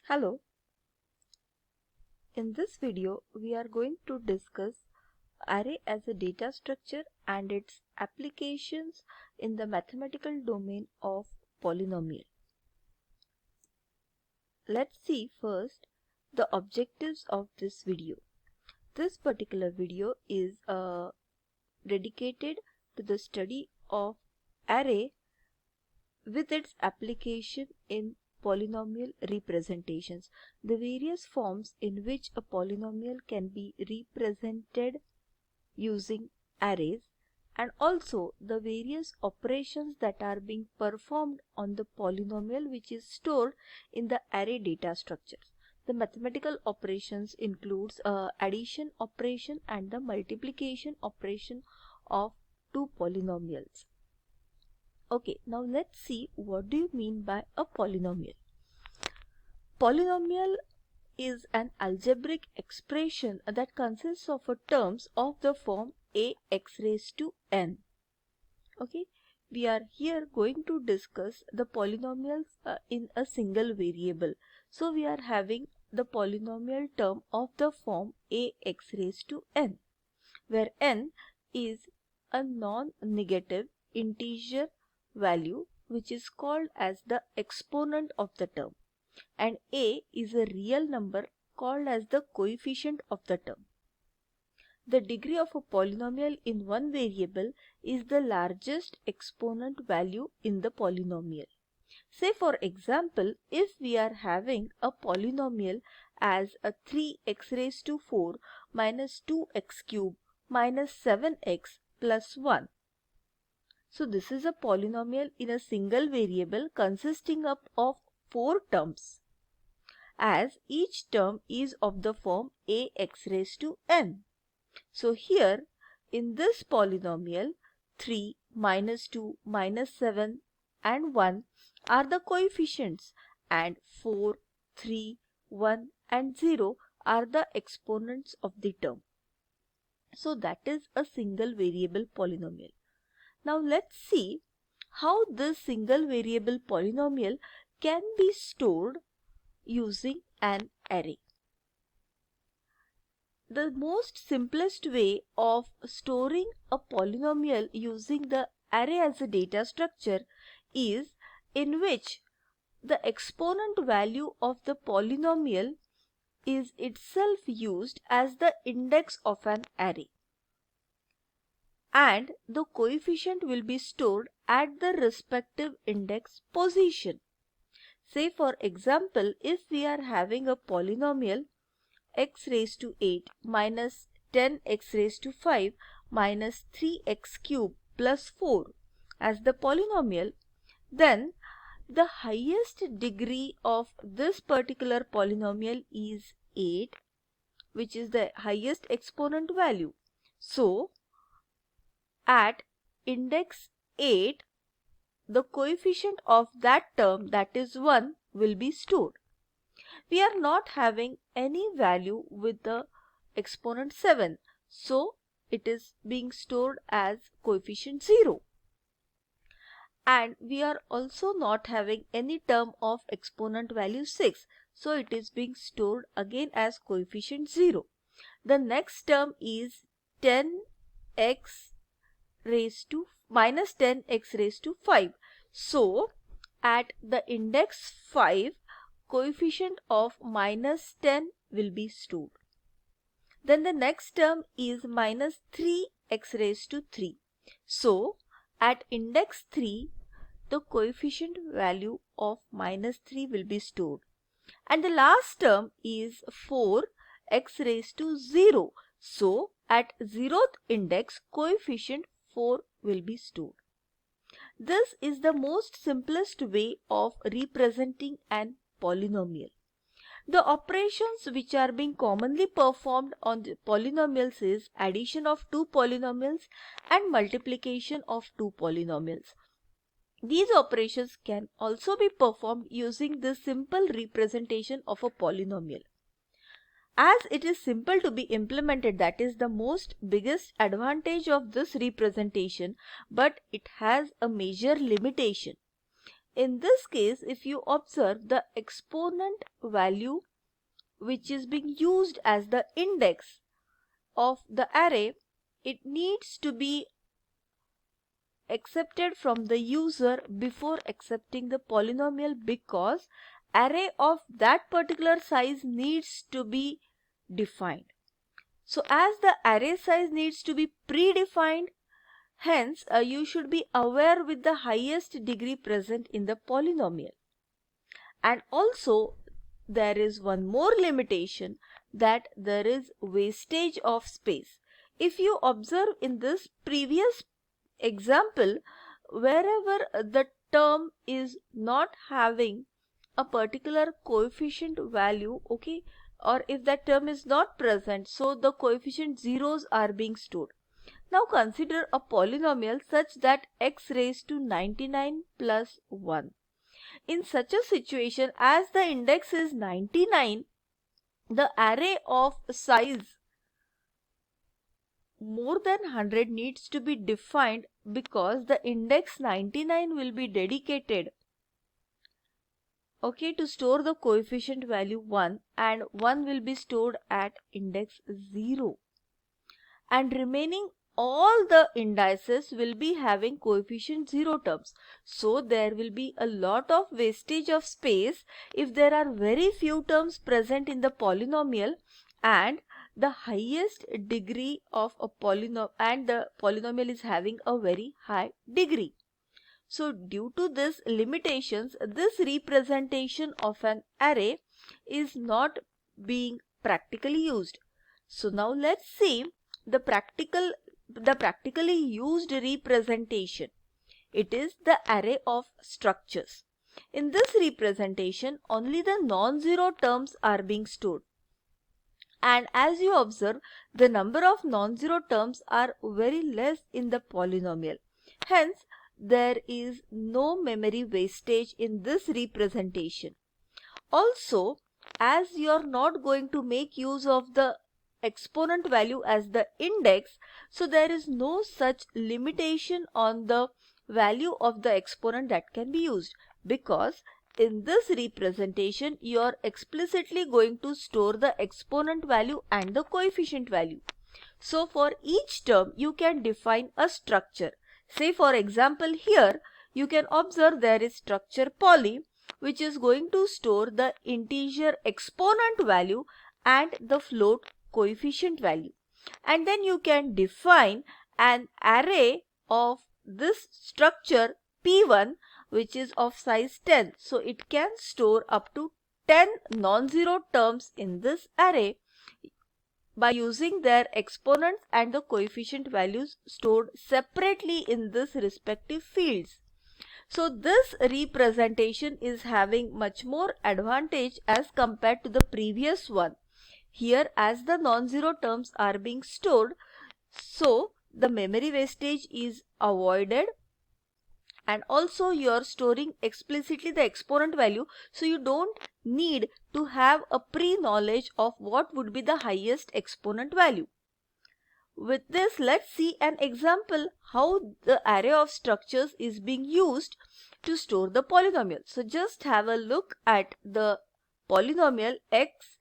Hello, in this video we are going to discuss array as a data structure and its applications in the mathematical domain of polynomial. Let's see first the objectives of this video. This particular video is dedicated to the study of array with its application in polynomial representations, the various forms in which a polynomial can be represented using arrays, and also the various operations that are being performed on the polynomial which is stored in the array data structures. The mathematical operations includes addition operation and the multiplication operation of two polynomials. Okay, now let's see what do you mean by a polynomial. Polynomial is an algebraic expression that consists of terms of the form ax raised to n. Okay, we are here going to discuss the polynomials in a single variable. So we are having the polynomial term of the form ax raised to n, where n is a non-negative integer value which is called as the exponent of the term, and a is a real number called as the coefficient of the term. The degree of a polynomial in one variable is the largest exponent value in the polynomial. Say for example, if we are having a polynomial as a 3x raised to 4 minus 2x cube minus 7x plus 1. So this is a polynomial in a single variable consisting of 4 terms, as each term is of the form ax raised to n. So here in this polynomial, 3, minus 2, minus 7 and 1 are the coefficients, and 4, 3, 1 and 0 are the exponents of the term. So that is a single variable polynomial. Now let's see how this single variable polynomial can be stored using an array. The most simplest way of storing a polynomial using the array as a data structure is in which the exponent value of the polynomial is itself used as the index of an array, and the coefficient will be stored at the respective index position. Say for example, if we are having a polynomial x raised to 8 minus 10x raised to 5 minus 3x cube plus 4 as the polynomial, then the highest degree of this particular polynomial is 8, which is the highest exponent value. So at index 8, the coefficient of that term, that is 1, will be stored. We are not having any value with the exponent 7, so it is being stored as coefficient 0. And we are also not having any term of exponent value 6, so it is being stored again as coefficient 0. The next term is 10x raised to minus 10x raised to 5. So at the index 5, coefficient of minus 10 will be stored. Then the next term is minus 3x raised to 3. So at index 3, the coefficient value of minus 3 will be stored. And the last term is 4x raised to 0. So at 0th index, coefficient 4 will be stored. This is the most simplest way of representing an polynomial. The operations which are being commonly performed on the polynomials is addition of two polynomials and multiplication of two polynomials. These operations can also be performed using the simple representation of a polynomial. As it is simple to be implemented, that is the most biggest advantage of this representation, but it has a major limitation. in this case, if you observe the exponent value which is being used as the index of the array, it needs to be accepted from the user before accepting the polynomial, because array of that particular size needs to be defined. So as the array size needs to be predefined, hence you should be aware with the highest degree present in the polynomial. And also there is one more limitation, that there is wastage of space. If you observe in this previous example, wherever the term is not having a particular coefficient value, okay, or if that term is not present, so the coefficient zeros are being stored. Now consider a polynomial such that x raised to 99 plus 1. In such a situation, as the index is 99, the array of size more than 100 needs to be defined, because the index 99 will be dedicated, okay, to store the coefficient value 1, and 1 will be stored at index 0, and remaining all the indices will be having coefficient 0 terms. So there will be a lot of wastage of space if there are very few terms present in the polynomial and the highest degree of a polynomial, and the polynomial is having a very high degree. So due to this limitations, this representation of an array is not being practically used. So now let's see the practically used representation. It is the array of structures. In this representation, only the non-zero terms are being stored. And as you observe, the number of non-zero terms are very less in the polynomial. Hence, there is no memory wastage in this representation. Also, as you are not going to make use of the exponent value as the index, so there is no such limitation on the value of the exponent that can be used, because in this representation you are explicitly going to store the exponent value and the coefficient value. So for each term you can define a structure. Say for example, here you can observe there is structure poly, which is going to store the integer exponent value and the float coefficient value. And then you can define an array of this structure P1, which is of size 10. So it can store up to 10 non-zero terms in this array by using their exponents and the coefficient values stored separately in this respective fields. So this representation is having much more advantage as compared to the previous one. Here, as the non-zero terms are being stored, so the memory wastage is avoided, and also you are storing explicitly the exponent value, so you don't need to have a pre-knowledge of what would be the highest exponent value. With this, let's see an example how the array of structures is being used to store the polynomial. So just have a look at the polynomial x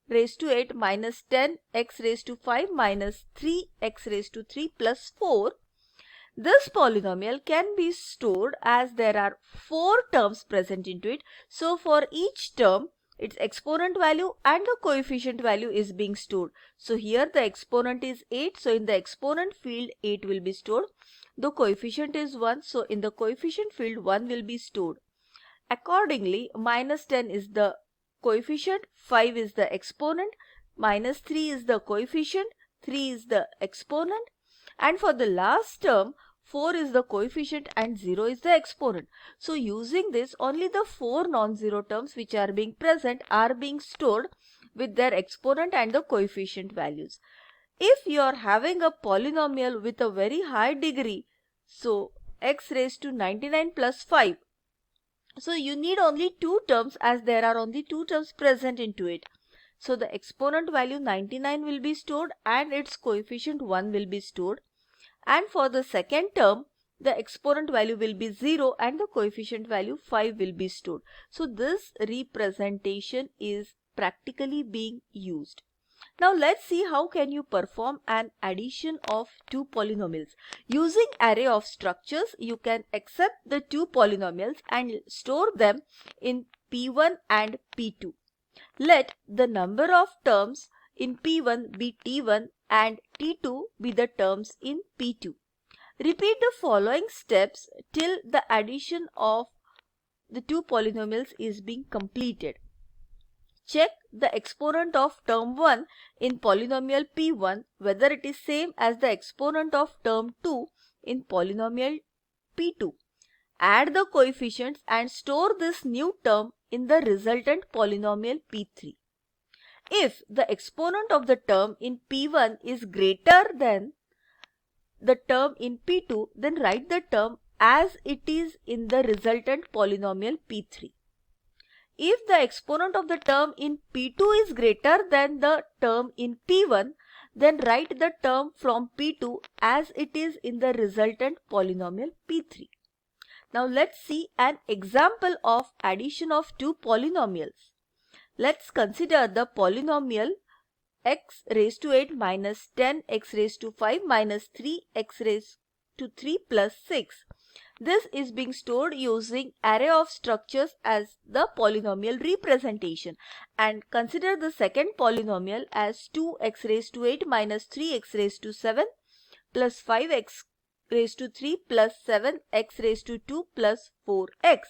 raised to 8 minus 10 x raised to 5 minus 3 x raised to 3 plus 4. This polynomial can be stored as there are 4 terms present into it. So for each term, its exponent value and the coefficient value is being stored. So here the exponent is 8. So in the exponent field 8 will be stored. The coefficient is 1. So in the coefficient field 1 will be stored. Accordingly, minus 10 is the coefficient, 5 is the exponent, minus 3 is the coefficient, 3 is the exponent, and for the last term 4 is the coefficient and 0 is the exponent. So using this, only the 4 non-zero terms which are being present are being stored with their exponent and the coefficient values. If you are having a polynomial with a very high degree, so x raised to 99 plus 5, so you need only 2 terms as there are only 2 terms present into it. So the exponent value 99 will be stored and its coefficient 1 will be stored. And for the second term, the exponent value will be 0 and the coefficient value 5 will be stored. So this representation is practically being used. Now let's see how can you perform an addition of two polynomials. Using array of structures, you can accept the two polynomials and store them in P1 and P2. Let the number of terms in P1 be T1 and T2 be the terms in P2. Repeat the following steps till the addition of the two polynomials is being completed. Check the exponent of term 1 in polynomial P1 whether it is same as the exponent of term 2 in polynomial P2. Add the coefficients and store this new term in the resultant polynomial P3. If the exponent of the term in P1 is greater than the term in P2, then write the term as it is in the resultant polynomial P3. If the exponent of the term in P2 is greater than the term in P1, then write the term from P2 as it is in the resultant polynomial P3. Now let's see an example of addition of two polynomials. Let's consider the polynomial x raised to 8 minus 10 x raised to 5 minus 3 x raised to 3 plus 6. This is being stored using array of structures as the polynomial representation, and consider the second polynomial as 2x raised to 8 minus 3x raised to 7 plus 5x raised to 3 plus 7x raised to 2 plus 4x.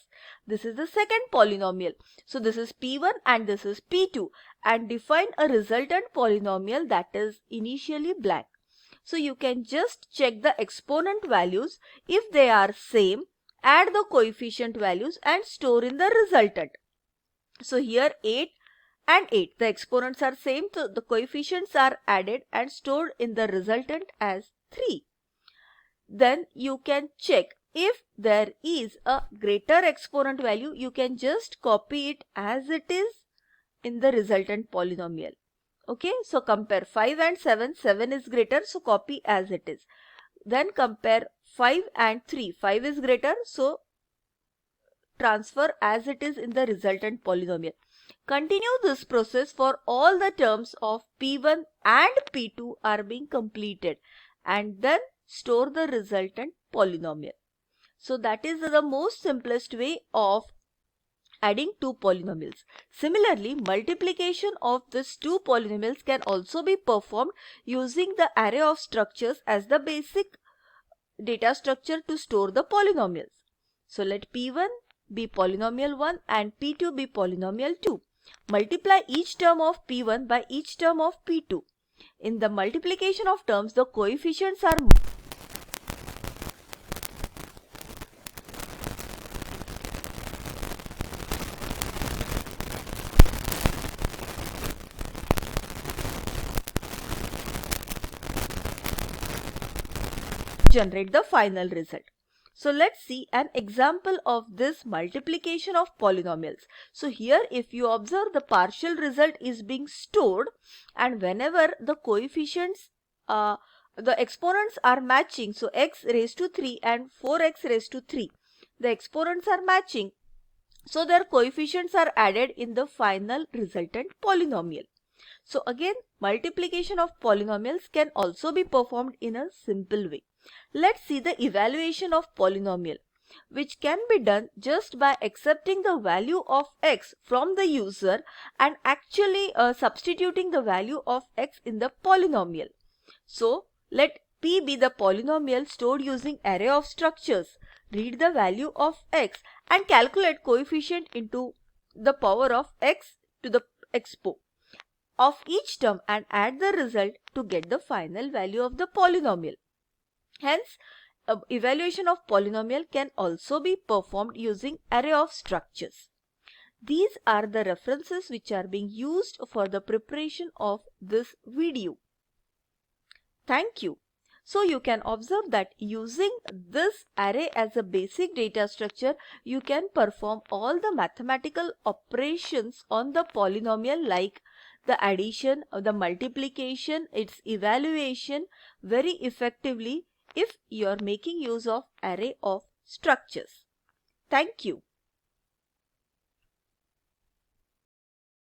This is the second polynomial. So this is P1 and this is P2, and define a resultant polynomial that is initially blank. So you can just check the exponent values. If they are same, add the coefficient values and store in the resultant. So here 8 and 8, the exponents are same, so the coefficients are added and stored in the resultant as 3. Then you can check if there is a greater exponent value, you can just copy it as it is in the resultant polynomial. Okay, so compare 5 and 7, 7 is greater, so copy as it is. Then compare 5 and 3, 5 is greater, so transfer as it is in the resultant polynomial. Continue this process for all the terms of P1 and P2 are being completed, and then store the resultant polynomial. So that is the most simplest way of adding two polynomials. Similarly, multiplication of these two polynomials can also be performed using the array of structures as the basic data structure to store the polynomials. So let P1 be polynomial 1 and P2 be polynomial 2. Multiply each term of P1 by each term of P2. In the multiplication of terms, the coefficients are generate the final result. So let's see an example of this multiplication of polynomials. So here if you observe, the partial result is being stored, and whenever the coefficients, the exponents are matching, so x raised to 3 and 4x raised to 3, the exponents are matching, so their coefficients are added in the final resultant polynomial. So again, multiplication of polynomials can also be performed in a simple way. Let's see the evaluation of polynomial, which can be done just by accepting the value of x from the user and actually substituting the value of x in the polynomial. So let P be the polynomial stored using array of structures. Read the value of x and calculate coefficient into the power of x to the expo of each term and add the result to get the final value of the polynomial. Hence, evaluation of polynomial can also be performed using array of structures. These are the references which are being used for the preparation of this video. Thank you. So you can observe that using this array as a basic data structure, you can perform all the mathematical operations on the polynomial, like the addition, the multiplication, its evaluation very effectively if you are making use of array of structures. Thank you.